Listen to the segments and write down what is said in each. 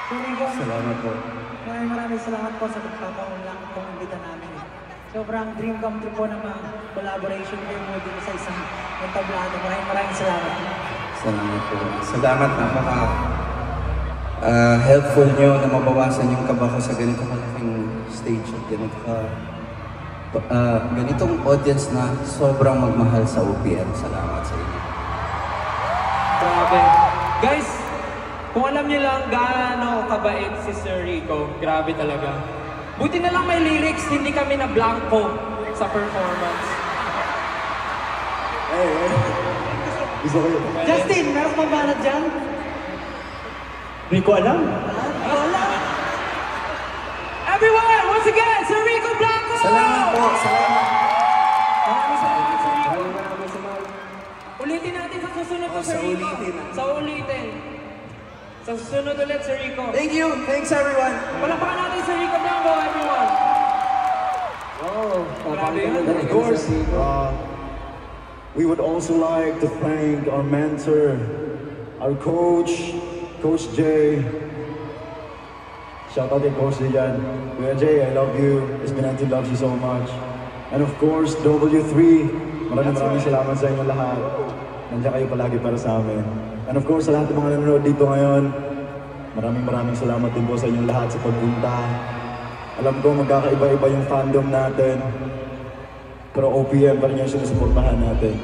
Rico, Salamat po. maraming salamat po sa pagpapaunlang pang-imbita namin. Sobrang dream come true po na collaboration kayo mo dito sa isang entablado. Maraming salamat. Salamat po. Salamat, napaka helpful nyo na mabawasan yung kaba ko sa ganito kalaking stage at ganitong audience na sobrang magmahal sa OPM. Salamat sa inyo. Grabe. Guys, kung alam niyo lang gaano kabait si Sir Rico, grabe talaga. Buti na lang may lyrics, hindi kami na blanco sa performance. Gusto ko yun. Justin, meron kang banat dyan? Hindi ko alam. Wala. Everyone, once again, Sir Rico Blanco! Salamat po. Salamat. Maraming salamat, Sir Rico. Maraming salamat. Ulitin natin sa susunod po, Oh, Sir sa Rico. ulitin, ah. Sa ulitin. Sa susunod ulit, Sir Rico. Thank you. Thanks, everyone. Palakpakan natin Sir Rico Blanco, everyone. Grabe yun. And of course, we would also like to thank our mentor, our coach, Coach Jay. Shout out to Coach Jay yan. Kuya Jay, I love you. Espinante loves you so much. And of course, W3. Maraming salamat sa inyo lahat. Nandiyan kayo palagi para sa amin. And of course, sa lahat ng mga nanonood dito ngayon, maraming salamat din po sa inyong lahat sa pagpunta. Alam ko magkakaiba-iba yung fandom natin, pero OPM pa rin yung sinusuportahan natin.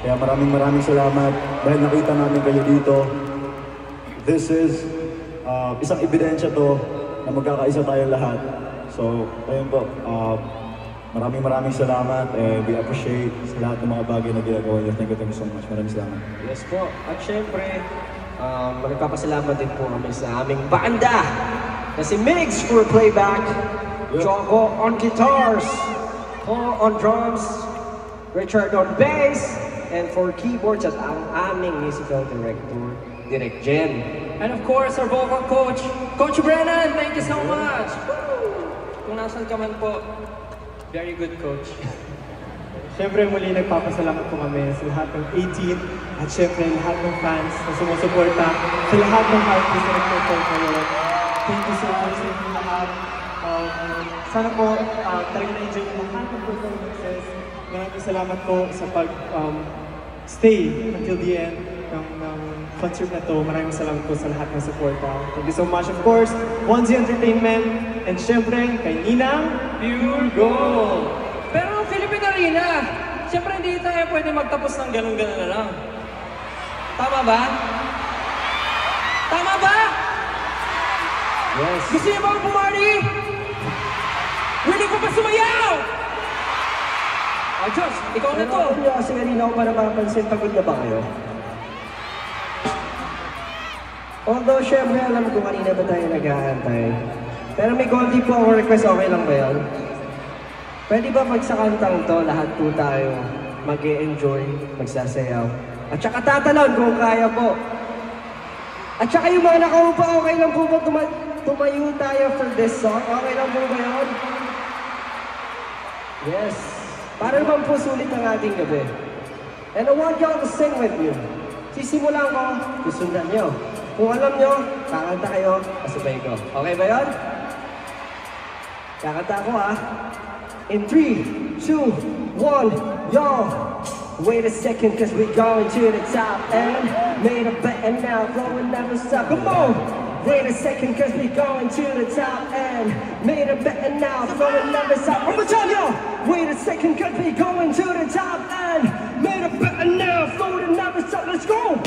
Kaya maraming salamat dahil nakita namin kayo dito. This is isang ebidensya to na magkakaisa tayo lahat. So, ayun po, maraming salamat and we appreciate sa lahat ng mga bagay na ginagawa niyo. Thank you so much. Maraming salamat. Yes po. At syempre, magpapasalamat din po kami sa aming banda na si Migs for playback, Choco on guitars, Paul on drums, Richard on bass, and for keyboards at ang aming musical director, Direk Jen. And of course, our vocal coach, Coach Brennan, thank you so much. Woo! Kung nasan ka man po, very good coach. Siyempre muli nagpapasalamat po kami sa lahat ng 18 at siyempre lahat ng fans na sumusuporta sa lahat ng artists na nag-perform ngayon. Thank you so much sa inyo lahat. Sana po talagang na-enjoy yung lahat ng performances. Maraming salamat po sa pag-stay until the end ng concert na to. Maraming salamat po sa lahat ng suporta. Thank you so much, of course, Bonzi Entertainment, and siyempre kay Ninang Pure Gold! Pero Philippine Arena, siyempre hindi tayo pwede magtapos ng ganun-ganun na lang. Tama ba? Tama ba? Yes. Gusto niyo ba pumarty? Willing ko pa sumayaw? Oh, Diyos, ikaw na to. Pero kasi kanina ako para mapansin, pagod na ba kayo? Although, syempre, alam ko kanina ba tayo nag-aantay. Pero may konti po ako request, okay lang ba yan? Pwede ba pag sa kantang to, lahat po tayo mag-e-enjoy, magsasayaw. At saka tatalon kung kaya po. At saka yung mga nakaupo, okay lang po ba tumayo tayo for this song? Okay lang po ba yun? Yes. Para naman po sulit ang ating gabi. And I want y'all to sing with you. Sisimulan ko, susundan nyo. Kung alam nyo, kakanta kayo, kasabay ko. Okay ba yun? Kakanta ako In 3, 2, 1, y'all. Wait a second, cause we're going to the top and made a bet and now flowing never stop. Come on! Wait a second, cause we're going to the top and made a bet and now flowing never stop. One more time, y'all! Wait a second, cause we're going to the top and made a bet and now flowing never stop. Let's go!